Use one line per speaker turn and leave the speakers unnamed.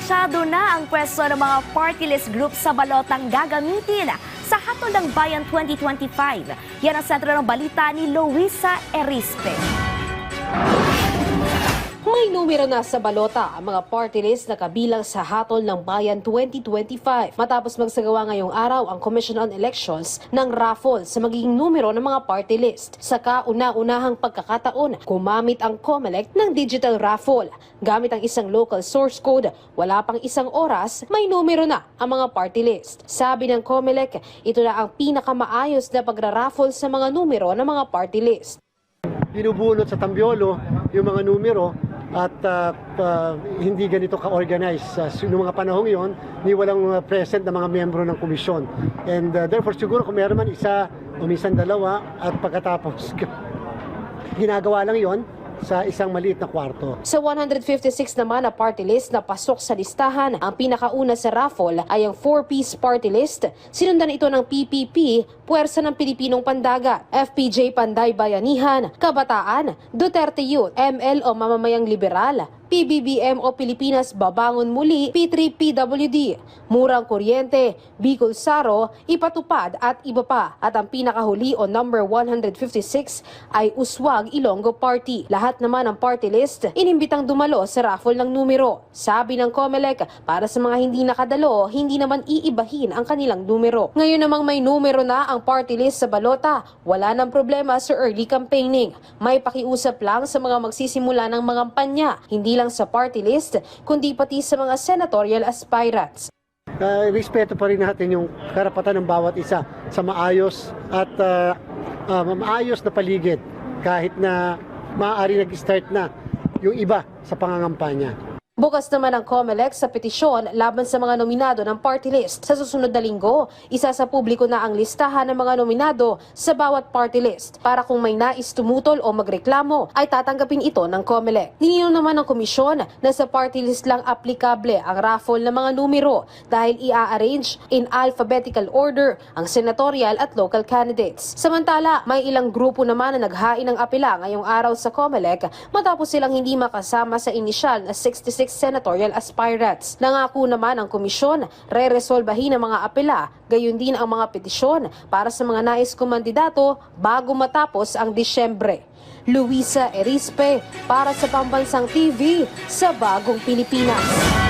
Tansado na ang pwesto ng mga party list group sa balotang gagamitin sa Hatol ng Bayan 2025. Yan ang sentro ng balita ni Luisa Erispe.
May numero na sa balota ang mga party list na kabilang sa Hatol ng Bayan 2025 matapos magsagawa ngayong araw ang Commission on Elections ng raffle sa magiging numero ng mga party list. Sa kauna-unahang pagkakataon, gumamit ang COMELEC ng digital raffle. Gamit ang isang local source code, wala pang isang oras, may numero na ang mga party list. Sabi ng COMELEC, ito na ang pinakamaayos na pagra-raffle sa mga numero ng mga party list.
Binubunot sa tambyolo yung mga numero at hindi ganito ka-organize. Noong mga panahong yon, ni walang present na mga miyembro ng komisyon. And therefore siguro kung meron man isa o minsan dalawa at pagkatapos ginagawa lang yon sa isang maliit na kwarto.
Sa 156 naman na party list na pasok sa listahan, ang pinakauna sa raffle ay ang 4-piece party list. Sinundan ito ng PPP, Puwersa ng Pilipinong Pandagat, FPJ Panday Bayanihan, Kabataan, Duterte Youth, ML o Mamamayang Liberal, PBBM o Pilipinas Babangon Muli, P3PWD, Murang Kuryente, Bicol Saro, Ipatupad at iba pa. At ang pinakahuli o number 156 ay Uswag Ilonggo Party. Lahat naman ng party list inimbitang dumalo sa raffle ng numero. Sabi ng COMELEC, para sa mga hindi nakadalo, hindi naman iibahin ang kanilang numero. Ngayon namang may numero na ang party list sa balota, wala nang problema sa early campaigning. May pakiusap lang sa mga magsisimula ng mga kampanya, hindi lang sa party list, kundi pati sa mga senatorial aspirants.
Respeto pa rin natin yung karapatan ng bawat isa sa maayos at maayos na paligid kahit na maaari nag-start na yung iba sa pangangampanya.
Bukas naman ang COMELEC sa petisyon laban sa mga nominado ng party list. Sa susunod na linggo, isa sa publiko na ang listahan ng mga nominado sa bawat party list para kung may nais tumutol o magreklamo ay tatanggapin ito ng COMELEC. Nilinaw naman ng komisyon na sa party list lang aplikable ang raffle ng mga numero dahil i-arrange in alphabetical order ang senatorial at local candidates. Samantala, may ilang grupo naman na naghain ng apela ngayong araw sa COMELEC matapos silang hindi makasama sa inisyal na 66 senatorial aspirants. Nangako naman ang komisyon, re-resolbahin ang mga apela, gayon din ang mga petisyon para sa mga nais kumandidato bago matapos ang Disyembre. Luisa Erispe para sa Pambansang TV sa Bagong Pilipinas.